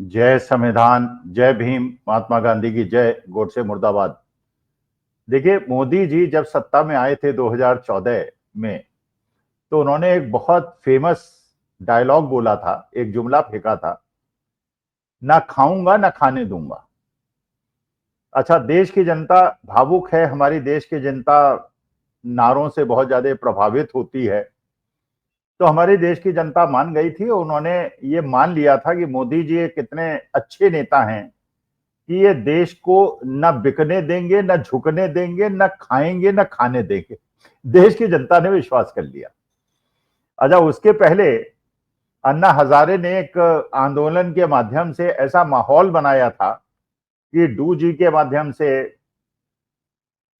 जय संविधान, जय भीम, महात्मा गांधी की जय, गोडसे मुर्दाबाद। देखिए, मोदी जी जब सत्ता में आए थे 2014 में, तो उन्होंने एक बहुत फेमस डायलॉग बोला था, एक जुमला फेंका था, ना खाऊंगा ना खाने दूंगा। अच्छा, देश की जनता भावुक है, हमारी देश की जनता नारों से बहुत ज्यादा प्रभावित होती है। तो हमारे देश की जनता मान गई थी, उन्होंने ये मान लिया था कि मोदी जी एक कितने अच्छे नेता हैं कि ये देश को न बिकने देंगे, न झुकने देंगे, न खाएंगे, न खाने देंगे। देश की जनता ने विश्वास कर लिया। अच्छा, उसके पहले अन्ना हजारे ने एक आंदोलन के माध्यम से ऐसा माहौल बनाया था कि डू जी के माध्यम से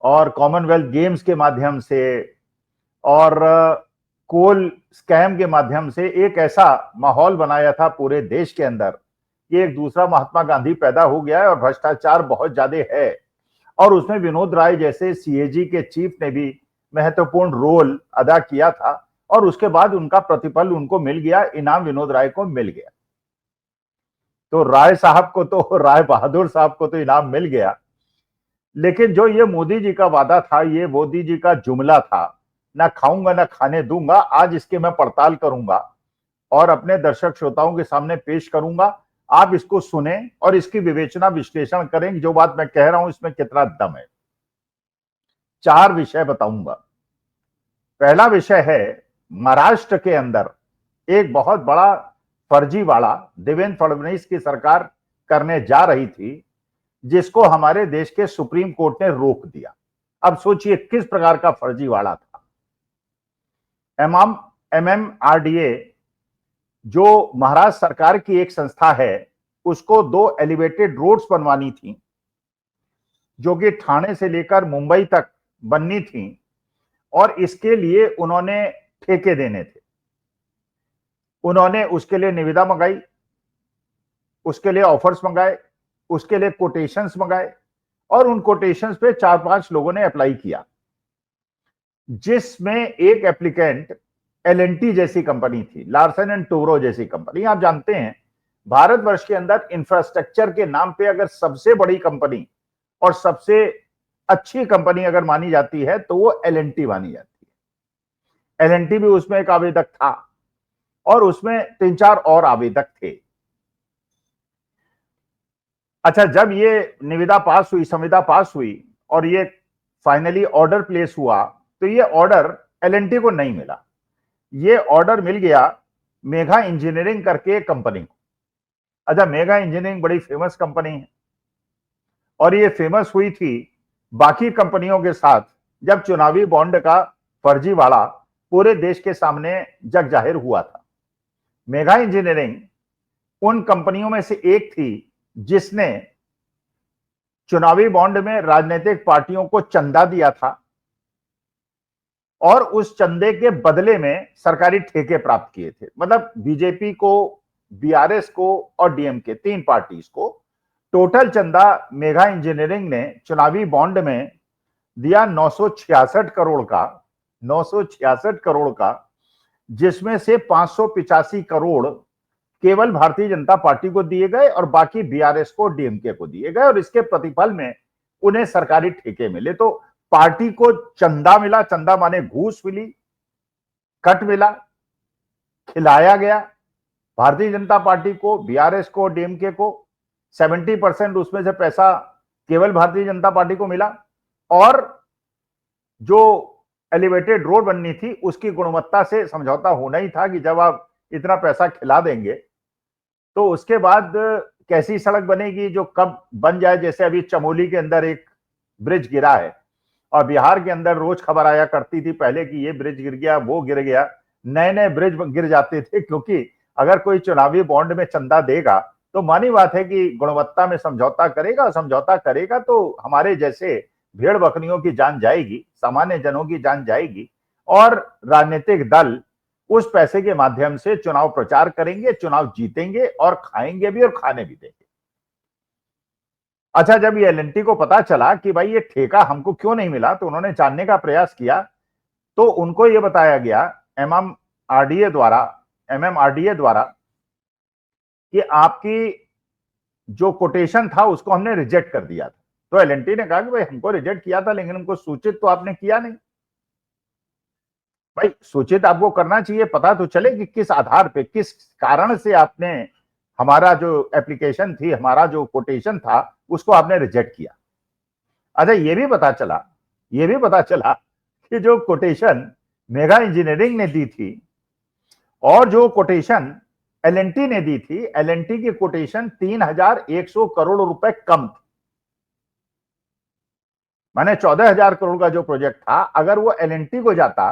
और कॉमनवेल्थ गेम्स के माध्यम से और कोल स्कैम के माध्यम से एक ऐसा माहौल बनाया था पूरे देश के अंदर कि एक दूसरा महात्मा गांधी पैदा हो गया है और भ्रष्टाचार बहुत ज्यादा है। और उसमें विनोद राय जैसे सीएजी के चीफ ने भी महत्वपूर्ण रोल अदा किया था और उसके बाद उनका प्रतिफल उनको मिल गया, इनाम विनोद राय को मिल गया। तो राय साहब को तो, राय बहादुर साहब को तो इनाम मिल गया, लेकिन जो ये मोदी जी का वादा था, ये मोदी जी का जुमला था, ना खाऊंगा ना खाने दूंगा, आज इसकी मैं पड़ताल करूंगा और अपने दर्शक श्रोताओं के सामने पेश करूंगा। आप इसको सुने और इसकी विवेचना विश्लेषण करें, जो बात मैं कह रहा हूं इसमें कितना दम है। 4 विषय बताऊंगा। पहला विषय है, महाराष्ट्र के अंदर एक बहुत बड़ा फर्जीवाड़ा देवेंद्र फडणवीस की सरकार करने जा रही थी, जिसको हमारे देश के सुप्रीम कोर्ट ने रोक दिया। अब सोचिए किस प्रकार का फर्जीवाड़ा था। एमएमआरडीए जो महाराष्ट्र सरकार की एक संस्था है, उसको 2 एलिवेटेड रोड्स बनवानी थी जो कि ठाणे से लेकर मुंबई तक बननी थी और इसके लिए उन्होंने ठेके देने थे। उन्होंने उसके लिए निविदा मंगाई, उसके लिए ऑफर्स मंगाए, उसके लिए कोटेशंस मंगाए और उन कोटेशंस पे 4-5 लोगों ने अप्लाई किया, जिसमें एक एप्लीकेंट एलएनटी जैसी कंपनी थी, लार्सन एंड टूब्रो जैसी कंपनी। आप जानते हैं भारतवर्ष के अंदर इंफ्रास्ट्रक्चर के नाम पे अगर सबसे बड़ी कंपनी और सबसे अच्छी कंपनी अगर मानी जाती है तो वो एलएनटी मानी जाती है। एलएनटी भी उसमें एक आवेदक था और उसमें 3-4 और आवेदक थे। अच्छा, जब ये निविदा पास हुई, संविदा पास हुई और ये फाइनली ऑर्डर प्लेस हुआ, तो ये ऑर्डर एलएनटी को नहीं मिला। ये ऑर्डर मिल गया मेघा इंजीनियरिंग करके एक कंपनी को। अच्छा, मेघा इंजीनियरिंग बड़ी फेमस कंपनी है और ये फेमस हुई थी बाकी कंपनियों के साथ जब चुनावी बॉन्ड का फर्जीवाड़ा पूरे देश के सामने जग जाहिर हुआ था। मेघा इंजीनियरिंग उन कंपनियों में से एक थी जिसने चुनावी बॉन्ड में राजनीतिक पार्टियों को चंदा दिया था और उस चंदे के बदले में सरकारी ठेके प्राप्त किए थे। मतलब बीजेपी को, बीआरएस को और डीएमके, 3 पार्टीज को टोटल चंदा मेघा इंजीनियरिंग ने चुनावी बॉन्ड में दिया 966 करोड़ का, 966 करोड़ का, जिसमें से 585 करोड़ केवल भारतीय जनता पार्टी को दिए गए और बाकी बीआरएस को, डीएमके को दिए गए और इसके प्रतिफल में उन्हें सरकारी ठेके मिले। तो पार्टी को चंदा मिला, चंदा माने घूस मिली, कट मिला, खिलाया गया भारतीय जनता पार्टी को, बीआरएस को, डीएमके को। 70% उसमें से पैसा केवल भारतीय जनता पार्टी को मिला और जो एलिवेटेड रोड बननी थी उसकी गुणवत्ता से समझौता होना ही था कि जब आप इतना पैसा खिला देंगे तो उसके बाद कैसी सड़क बनेगी जो कब बन जाए। जैसे अभी चमोली के अंदर एक ब्रिज गिरा है और बिहार के अंदर रोज खबर आया करती थी पहले कि ये ब्रिज गिर गया, वो गिर गया, नए नए ब्रिज गिर जाते थे, क्योंकि अगर कोई चुनावी बॉन्ड में चंदा देगा तो मानी बात है कि गुणवत्ता में समझौता करेगा, समझौता करेगा तो हमारे जैसे भेड़ बकरियों की जान जाएगी, सामान्य जनों की जान जाएगी और राजनीतिक दल उस पैसे के माध्यम से चुनाव प्रचार करेंगे, चुनाव जीतेंगे और खाएंगे भी और खाने भी देंगे। अच्छा, जब ये एलएनटी को पता चला कि भाई ये ठेका हमको क्यों नहीं मिला, तो उन्होंने जानने का प्रयास किया। तो उनको ये बताया गया एमएमआरडीए द्वारा कि आपकी जो कोटेशन था उसको हमने रिजेक्ट कर दिया था। तो एलएनटी ने कहा कि भाई हमको रिजेक्ट किया था लेकिन हमको सूचित तो आपने किया नहीं। भाई सूचित आपको करना चाहिए, पता तो चले कि किस आधार पे, किस कारण से आपने हमारा जो एप्लीकेशन थी, हमारा जो कोटेशन था, उसको आपने रिजेक्ट किया। अच्छा ये भी पता चला कि जो कोटेशन मेगा इंजीनियरिंग ने दी थी और जो कोटेशन एलएनटी ने दी थी, एलएनटी की कोटेशन 3,100 करोड़ रुपए कम थी। माने 14,000 करोड़ का जो प्रोजेक्ट था, अगर वो एलएनटी को जाता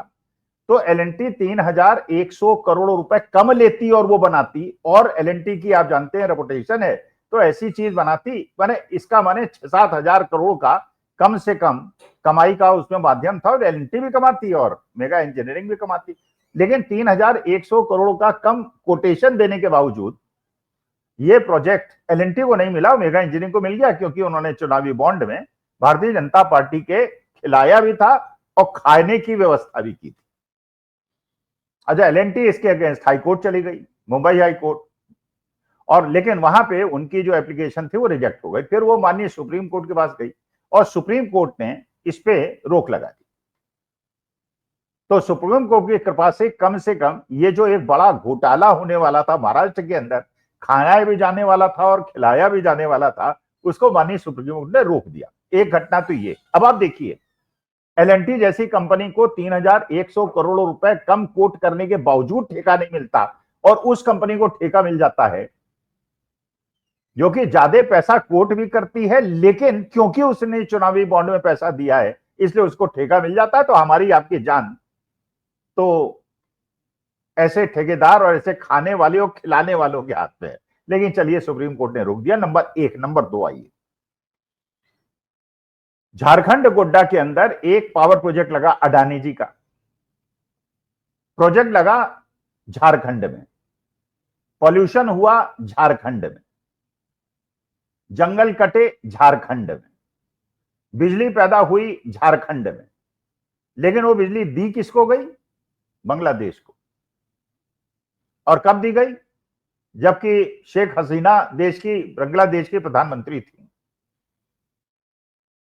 तो एलएनटी 3,100 करोड़ रुपए कम लेती और वो बनाती। और एलएनटी की आप जानते हैं रेपुटेशन है, तो ऐसी चीज बनाती, माने इसका माने 6-7 हजार करोड़ का कम से कम कमाई का उसमें माध्यम था, और एलएनटी भी कमाती और मेगा इंजीनियरिंग भी कमाती। लेकिन 3,100 करोड़ का कम कोटेशन देने के बावजूद ये प्रोजेक्ट एलएनटी को नहीं मिला, मेगा इंजीनियरिंग को मिल गया, क्योंकि उन्होंने चुनावी बॉन्ड में भारतीय जनता पार्टी के खिलाया भी था और खाने की व्यवस्था भी की थी। अच्छा, एलएनटी इसके अगेंस्ट हाईकोर्ट चली गई, मुंबई हाईकोर्ट, और लेकिन वहां पे उनकी जो एप्लीकेशन थी वो रिजेक्ट हो गई। फिर वो माननीय सुप्रीम कोर्ट के पास गई और सुप्रीम कोर्ट ने इस पे रोक लगा दी। तो सुप्रीम कोर्ट की कृपा से कम ये जो एक बड़ा घोटाला होने वाला था महाराष्ट्र के अंदर, खाया भी जाने वाला था और खिलाया भी जाने वाला था, उसको माननीय सुप्रीम कोर्ट ने रोक दिया। एक घटना तो ये। अब आप देखिए, एलएनटी जैसी कंपनी को 3,100 करोड़ रुपए कम कोट करने के बावजूद ठेका नहीं मिलता, और उस कंपनी को ठेका मिल जाता है जो कि ज्यादा पैसा कोट भी करती है, लेकिन क्योंकि उसने चुनावी बॉन्ड में पैसा दिया है इसलिए उसको ठेका मिल जाता है। तो हमारी आपकी जान तो ऐसे ठेकेदार और ऐसे खाने वाले और खिलाने वालों के हाथ में है। लेकिन चलिए, सुप्रीम कोर्ट ने रोक दिया, नंबर एक। नंबर दो, आइए, झारखंड गोड्डा के अंदर एक पावर प्रोजेक्ट लगा, अडानी जी का प्रोजेक्ट लगा झारखंड में। पॉल्यूशन हुआ झारखंड में, जंगल कटे झारखंड में, बिजली पैदा हुई झारखंड में, लेकिन वो बिजली दी किसको गई? बांग्लादेश को। और कब दी गई? जबकि शेख हसीना बांग्लादेश की प्रधानमंत्री थी।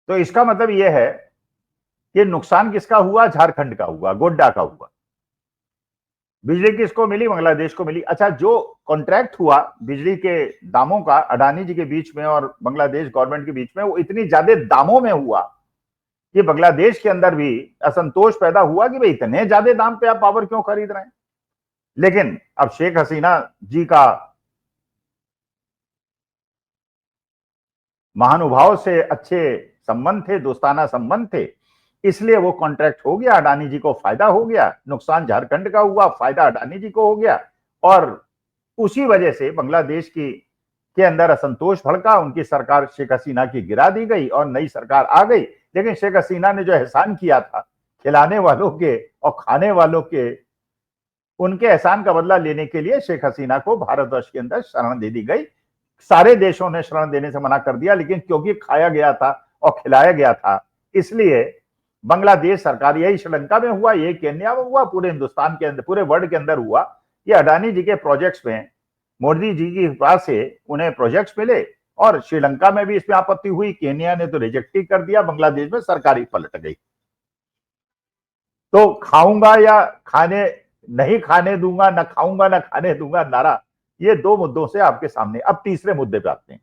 तो इसका मतलब यह है कि नुकसान किसका हुआ? झारखंड का हुआ, गोड्डा का हुआ। बिजली किसको मिली? बांग्लादेश को मिली। अच्छा, जो कॉन्ट्रैक्ट हुआ बिजली के दामों का अडानी जी के बीच में और बांग्लादेश गवर्नमेंट के बीच में, वो इतनी ज्यादा दामों में हुआ कि बांग्लादेश के अंदर भी असंतोष पैदा हुआ कि भाई इतने ज्यादा दाम पे आप पावर क्यों खरीद रहे हैं। लेकिन अब शेख हसीना जी का महानुभाव से अच्छे संबंध थे, दोस्ताना संबंध थे, इसलिए वो कॉन्ट्रैक्ट हो गया, अडानी जी को फायदा हो गया। नुकसान झारखंड का हुआ, फायदा अडानी जी को हो गया। और उसी वजह से बांग्लादेश के अंदर असंतोष भड़का, उनकी सरकार शेख हसीना की गिरा दी गई और नई सरकार आ गई। लेकिन शेख हसीना ने जो एहसान किया था खिलाने वालों के और खाने वालों के, उनके एहसान का बदला लेने के लिए शेख हसीना को भारतवर्ष के अंदर शरण दे दी गई। सारे देशों ने शरण देने से मना कर दिया, लेकिन क्योंकि खाया गया था और खिलाया गया था, इसलिए बांग्लादेश सरकार, यही श्रीलंका में हुआ, यही केन्या में हुआ, पूरे हिंदुस्तान के अंदर, पूरे वर्ल्ड के अंदर हुआ। ये अडानी जी के प्रोजेक्ट्स में मोदी जी की कृपा से उन्हें प्रोजेक्ट्स मिले, और श्रीलंका में भी इसमें आपत्ति हुई, केन्या ने तो रिजेक्ट ही कर दिया, बांग्लादेश में सरकार ही पलट गई। तो खाऊंगा या खाने नहीं खाने दूंगा, ना खाऊंगा ना खाने दूंगा नारा, ये दो मुद्दों से आपके सामने। अब तीसरे मुद्दे पे आते हैं।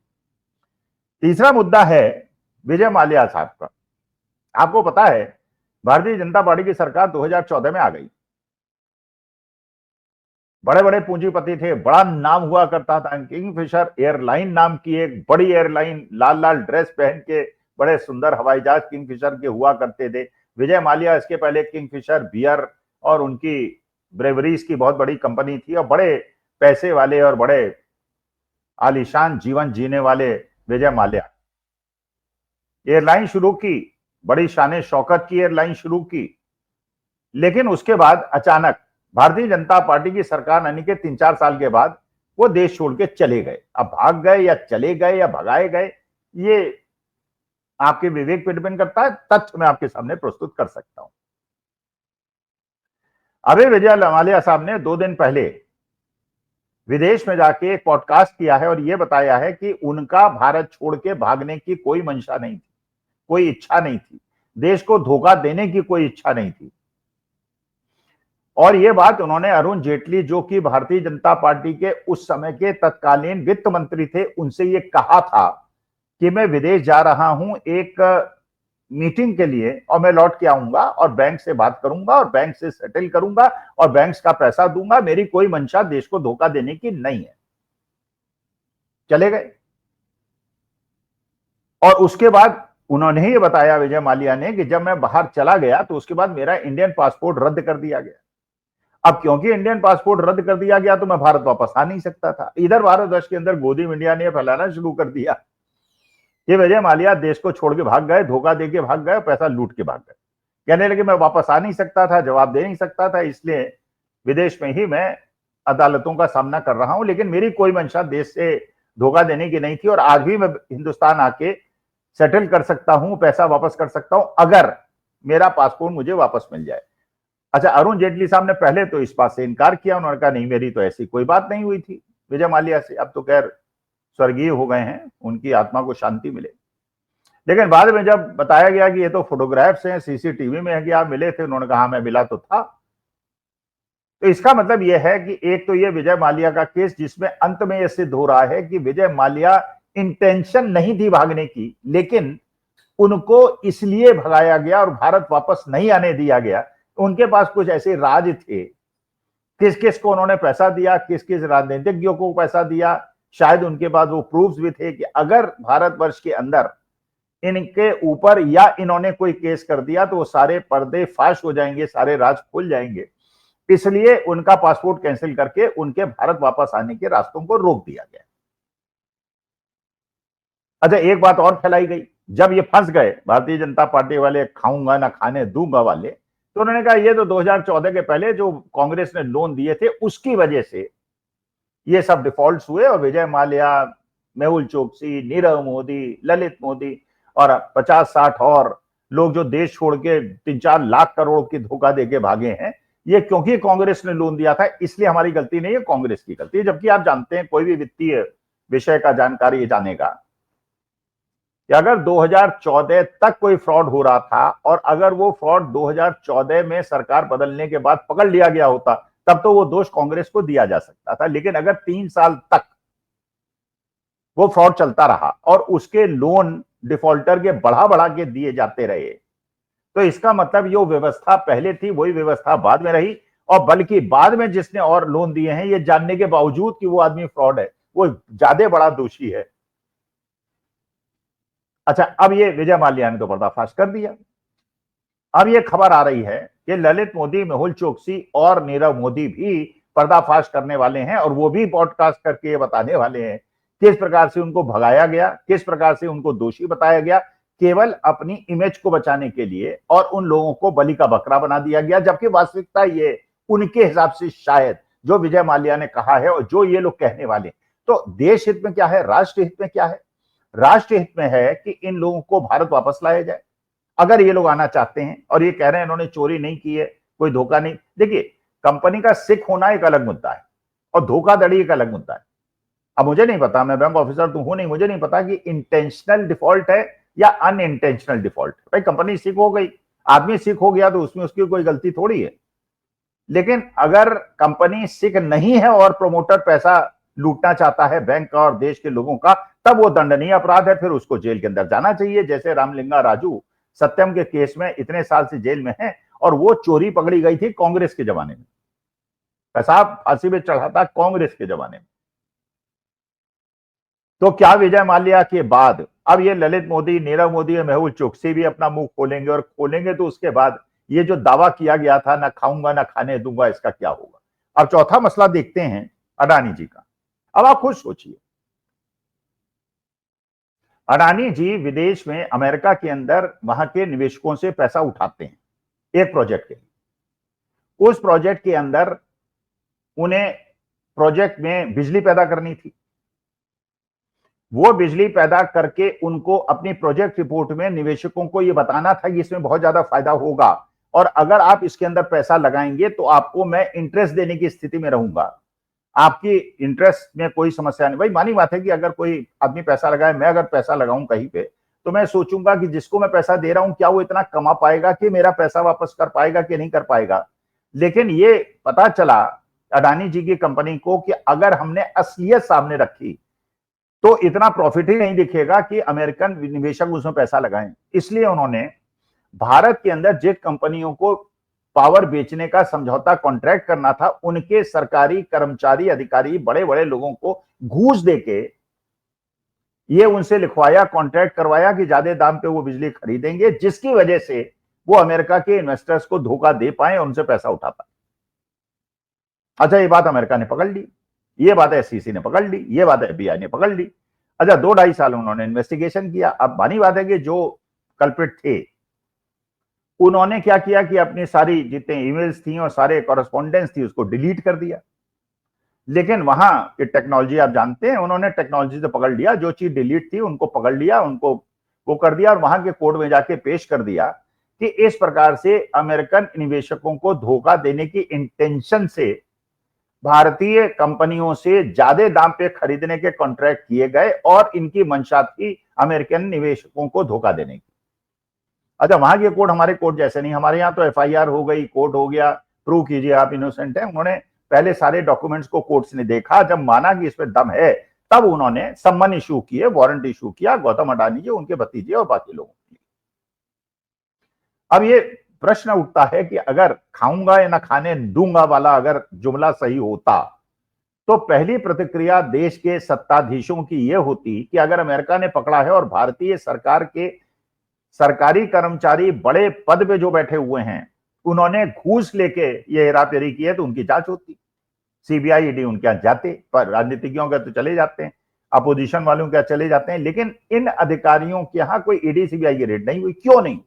तीसरा मुद्दा है विजय माल्या साहब का। आपको पता है भारतीय जनता पार्टी की सरकार 2014 में आ गई। बड़े बड़े पूंजीपति थे, बड़ा नाम हुआ करता था। किंगफिशर एयरलाइन नाम की एक बड़ी एयरलाइन, लाल लाल ड्रेस पहन के बड़े सुंदर हवाई जहाज किंगफिशर के हुआ करते थे। विजय माल्या इसके पहले किंगफिशर बियर और उनकी ब्रेवरीज की बहुत बड़ी कंपनी थी, और बड़े पैसे वाले और बड़े आलीशान जीवन जीने वाले विजय माल्या एयरलाइन शुरू की, बड़ी शान शौकत की एयरलाइन शुरू की। लेकिन उसके बाद अचानक भारतीय जनता पार्टी की सरकार आने के 3-4 साल के बाद वो देश छोड़ के चले गए। अब भाग गए या चले गए या भगाए गए, ये आपके विवेक पे डिपेंड करता है। तथ्य मैं आपके सामने प्रस्तुत कर सकता हूं। अभी विजय माल्या साहब ने 2 दिन पहले विदेश में जाके एक पॉडकास्ट किया है और यह बताया है कि उनका भारत छोड़ के भागने की कोई मंशा नहीं थी, कोई इच्छा नहीं थी, देश को धोखा देने की कोई इच्छा नहीं थी। और यह बात उन्होंने अरुण जेटली, जो कि भारतीय जनता पार्टी के उस समय के तत्कालीन वित्त मंत्री थे, उनसे ये कहा था कि मैं विदेश जा रहा हूं एक मीटिंग के लिए और मैं लौट के आऊंगा और बैंक से बात करूंगा और बैंक से सेटल करूंगा और बैंक का पैसा दूंगा, मेरी कोई मंशा देश को धोखा देने की नहीं है। चले गए। और उसके बाद उन्होंने ही बताया, विजय माल्या ने, कि जब मैं बाहर चला गया तो उसके बाद मेरा इंडियन पासपोर्ट रद्द कर दिया गया। अब क्योंकि इंडियन पासपोर्ट रद्द कर दिया गया तो मैं भारत वापस आ नहीं सकता था। इधर भारतवर्ष के अंदर गोदी मीडिया ने फैलाना शुरू कर दिया कि विजय माल्या देश को छोड़ के भाग गए, धोखा दे के भाग गए, पैसा लूट के भाग गए। कहने लगे मैं वापस आ नहीं सकता था, जवाब दे नहीं सकता था, इसलिए विदेश में ही मैं अदालतों का सामना कर रहा हूं, लेकिन मेरी कोई मंशा देश से धोखा देने की नहीं थी और आज भी मैं हिंदुस्तान आके सेटल कर सकता हूं, पैसा वापस कर सकता हूं, अगर मेरा पासपोर्ट मुझे वापस मिल जाए। अच्छा, अरुण जेटली साहब ने पहले तो इस बात से इनकार किया, उन्होंने कहा नहीं, मेरी तो ऐसी कोई बात नहीं हुई थी विजय माल्या से। अब तो खैर स्वर्गीय हो गए हैं, उनकी आत्मा को शांति मिले। लेकिन बाद में जब बताया गया कि ये तो फोटोग्राफ्स हैं, सीसीटीवी में है कि आप मिले थे, उन्होंने कहा मैं मिला तो था। तो इसका मतलब यह है कि एक तो ये विजय माल्या का केस, जिसमें अंत में यह सिद्ध हो रहा है कि विजय माल्या इंटेंशन नहीं थी भागने की, लेकिन उनको इसलिए भगाया गया और भारत वापस नहीं आने दिया गया। उनके पास कुछ ऐसे राज थे, किस किस को उन्होंने पैसा दिया, किस किस राजनीतिज्ञों को पैसा दिया, शायद उनके पास वो प्रूफ्स भी थे कि अगर भारतवर्ष के अंदर इनके ऊपर या इन्होंने कोई केस कर दिया तो वो सारे पर्दे फाश हो जाएंगे, सारे राज खुल जाएंगे। इसलिए उनका पासपोर्ट कैंसिल करके उनके भारत वापस आने के रास्तों को रोक दिया गया। अच्छा, एक बात और फैलाई गई, जब ये फंस गए भारतीय जनता पार्टी वाले, खाऊंगा ना खाने दूंगा वाले, तो उन्होंने कहा ये तो 2014 के पहले जो कांग्रेस ने लोन दिए थे उसकी वजह से ये सब डिफॉल्ट्स हुए और विजय माल्या, मेहुल चोकसी, नीरव मोदी, ललित मोदी और 50-60 और लोग जो देश छोड़ के 3-4 लाख करोड़ की धोखा देके भागे हैं, ये क्योंकि कांग्रेस ने लोन दिया था, इसलिए हमारी गलती नहीं है, कांग्रेस की गलती है। जबकि आप जानते हैं, कोई भी वित्तीय विषय का जानकारी जानेगा कि अगर 2014 तक कोई फ्रॉड हो रहा था और अगर वो फ्रॉड 2014 में सरकार बदलने के बाद पकड़ लिया गया होता, तब तो वो दोष कांग्रेस को दिया जा सकता था। लेकिन अगर 3 साल तक वो फ्रॉड चलता रहा और उसके लोन डिफॉल्टर के बढ़ा बढ़ा के दिए जाते रहे, तो इसका मतलब ये व्यवस्था पहले थी, वही व्यवस्था बाद में रही, और बल्कि बाद में जिसने और लोन दिए हैं, ये जानने के बावजूद कि वो आदमी फ्रॉड है, वो ज्यादा बड़ा दोषी है। अच्छा, अब ये विजय माल्या ने तो पर्दाफाश कर दिया। अब ये खबर आ रही है कि ललित मोदी, मेहुल चोकसी और नीरव मोदी भी पर्दाफाश करने वाले हैं और वो भी पॉडकास्ट करके ये बताने वाले हैं किस प्रकार से उनको भगाया गया, किस प्रकार से उनको दोषी बताया गया, केवल अपनी इमेज को बचाने के लिए, और उन लोगों को बलि का बकरा बना दिया गया। जबकि वास्तविकता ये उनके हिसाब से शायद जो विजय माल्या ने कहा है और जो ये लोग कहने वाले, तो देश हित में क्या है, राष्ट्र हित में क्या है? राष्ट्र हित में है कि इन लोगों को भारत वापस लाया जाए, अगर ये लोग आना चाहते हैं। और ये कह रहे हैं इन्होंने चोरी नहीं की है, कोई धोखा नहीं। देखिए, कंपनी का सिख होना एक अलग मुद्दा है और धोखाधड़ी एक अलग मुद्दा है। अब मुझे नहीं पता, मैं बैंक ऑफिसर तो हूं नहीं, मुझे नहीं पता कि इंटेंशनल डिफॉल्ट है या अनइंटेंशनल डिफॉल्ट। भाई कंपनी सिख हो गई, आदमी सिख हो गया तो उसमें उसकी कोई गलती थोड़ी है। लेकिन अगर कंपनी सिख नहीं है और प्रोमोटर पैसा लूटना चाहता है बैंक का और देश के लोगों का, तब वो दंडनीय अपराध है, फिर उसको जेल के अंदर जाना चाहिए। जैसे रामलिंगा राजू सत्यम के केस में इतने साल से जेल में है और वो चोरी पकड़ी गई थी कांग्रेस के जमाने में, पैसा फांसी में चढ़ा था कांग्रेस के जमाने में। तो क्या विजय माल्या के बाद अब ये ललित मोदी, नीरव मोदी और मेहुल चोकसी भी अपना मुंह खोलेंगे? और खोलेंगे तो उसके बाद ये जो दावा किया गया था, ना खाऊंगा ना खाने दूंगा, इसका क्या होगा? अब चौथा मसला देखते हैं अडानी जी का। अब आप खुद सोचिए, अडानी जी विदेश में, अमेरिका के अंदर वहां के निवेशकों से पैसा उठाते हैं एक प्रोजेक्ट के लिए। उस प्रोजेक्ट के अंदर उन्हें प्रोजेक्ट में बिजली पैदा करनी थी। वो बिजली पैदा करके उनको अपनी प्रोजेक्ट रिपोर्ट में निवेशकों को यह बताना था कि इसमें बहुत ज्यादा फायदा होगा और अगर आप इसके अंदर पैसा लगाएंगे तो आपको मैं इंटरेस्ट देने की स्थिति में रहूंगा। आपकी इंटरेस्ट में कोई समस्या नहीं। भाई मानी बात है कि अगर कोई आदमी पैसा लगाए, मैं अगर पैसा लगाऊं कहीं पे, तो मैं सोचूंगा कि जिसको मैं पैसा दे रहा हूं क्या वो इतना कमा पाएगा कि मेरा पैसा वापस कर पाएगा कि नहीं कर पाएगा। लेकिन ये पता चला अडानी जी की कंपनी को कि अगर हमने असलियत सामने रखी तो इतना प्रॉफिट ही नहीं दिखेगा कि अमेरिकन निवेशक उसमें पैसा लगाएं। इसलिए उन्होंने भारत के अंदर जिन कंपनियों को पावर बेचने का समझौता कॉन्ट्रैक्ट करना था, उनके सरकारी कर्मचारी अधिकारी बड़े बड़े लोगों को घूस देके ये उनसे लिखवाया, कॉन्ट्रैक्ट करवाया कि ज्यादा दाम पे वो बिजली खरीदेंगे, जिसकी वजह से वो अमेरिका के इन्वेस्टर्स को धोखा दे पाए और उनसे पैसा उठा पाए। अच्छा, ये बात अमेरिका ने पकड़ ली, ये बात एसईसी ने पकड़ ली, ये बात एफबीआई ने पकड़ ली। अच्छा, 2-2.5 साल उन्होंने इन्वेस्टिगेशन किया। अब मानी बात है कि जो कल्प्रिट थे उन्होंने क्या किया कि अपनी सारी जितने ईमेल्स थी और सारे कॉरेस्पॉन्डेंस थी उसको डिलीट कर दिया। लेकिन वहां की टेक्नोलॉजी आप जानते हैं, उन्होंने टेक्नोलॉजी से पकड़ लिया, जो चीज डिलीट थी उनको पकड़ लिया, उनको वो कर दिया और वहां के कोर्ट में जाके पेश कर दिया कि इस प्रकार से अमेरिकन निवेशकों को धोखा देने की इंटेंशन से भारतीय कंपनियों से ज्यादा दाम पे खरीदने के कॉन्ट्रैक्ट किए गए और इनकी मंशा थी अमेरिकन निवेशकों को धोखा देने की। अच्छा, वहां के कोर्ट हमारे कोर्ट जैसे नहीं, हमारे यहाँ तो एफआईआर हो गई, कोर्ट हो गया, प्रूव कीजिए आप इनोसेंट है। उन्होंने पहले सारे डॉक्यूमेंट्स को कोर्ट्स ने देखा, जब माना कि इसमें दम है तब उन्होंने सम्मन इशू किए, वारंट इशू किया गौतम अडानी जी, उनके भतीजे और बाकी लोगों के लिए। अब ये प्रश्न उठता है कि अगर खाऊंगा या ना खाने दूंगा वाला अगर जुमला सही होता तो पहली प्रतिक्रिया देश के सत्ताधीशों की यह होती कि अगर अमेरिका ने पकड़ा है और भारतीय सरकार के सरकारी कर्मचारी बड़े पद पे जो बैठे हुए हैं उन्होंने घूस लेके ये हेराफेरी की है तो उनकी जांच होती, सीबीआई ईडी उनके यहां जाते, पर राजनीतिज्ञों के तो चले जाते हैं, अपोजिशन वालों के चले जाते हैं, लेकिन इन अधिकारियों के यहां कोई ईडी सीबीआई की रेड नहीं हुई। क्यों नहीं?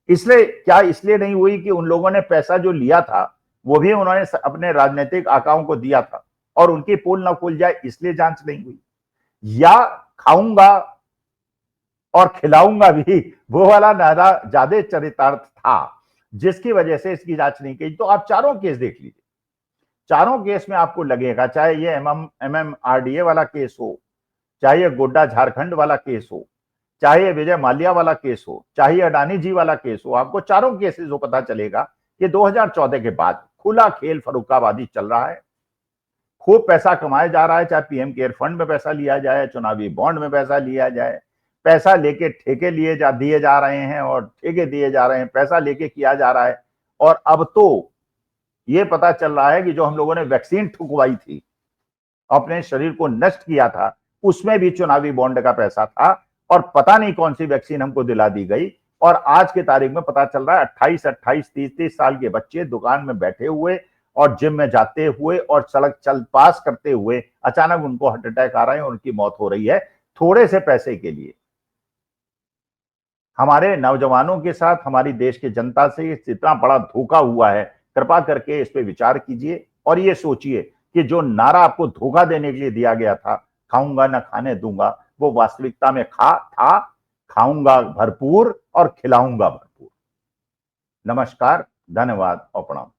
इसलिए क्या इसलिए नहीं हुई कि उन लोगों ने पैसा जो लिया था वो भी उन्होंने अपने राजनीतिक आकाओं को दिया था और उनकी पोल न खुल जाए इसलिए जांच नहीं हुई, या खाऊंगा और खिलाऊंगा भी वो वाला नारा ज्यादा चरितार्थ था जिसकी वजह से इसकी जांच नहीं की। तो आप चारों केस देख लीजिए, चारों केस में आपको लगेगा, चाहे ये एमएमआरडीए वाला केस हो, चाहे ये गोड्डा झारखंड वाला केस हो, चाहे ये विजय माल्या वाला केस हो, चाहे अडानी जी वाला केस हो, आपको चारों केसेस को पता चलेगा कि 2014 के बाद खुला खेल फर्रुखाबादी चल रहा है, खूब पैसा कमाया जा रहा है, चाहे पीएम केयर फंड में पैसा लिया जाए, चुनावी बॉन्ड में पैसा लिया जाए, पैसा लेके ठेके दिए जा रहे हैं और ठेके दिए जा रहे हैं, पैसा लेके किया जा रहा है। और अब तो ये पता चल रहा है कि जो हम लोगों ने वैक्सीन ठुकवाई थी, अपने शरीर को नष्ट किया था, उसमें भी चुनावी बॉन्ड का पैसा था और पता नहीं कौन सी वैक्सीन हमको दिला दी गई। और आज की तारीख में पता चल रहा है 28-28, 30-30 साल के बच्चे दुकान में बैठे हुए और जिम में जाते हुए और सड़क चल पास करते हुए अचानक उनको हार्ट अटैक आ रहे हैं और उनकी मौत हो रही है थोड़े से पैसे के लिए। हमारे नौजवानों के साथ हमारी देश की जनता से इतना बड़ा धोखा हुआ है, कृपा करके इस पे विचार कीजिए और ये सोचिए कि जो नारा आपको धोखा देने के लिए दिया गया था, खाऊंगा ना खाने दूंगा, वो वास्तविकता में खाऊंगा भरपूर और खिलाऊंगा भरपूर। नमस्कार, धन्यवाद और प्रणाम।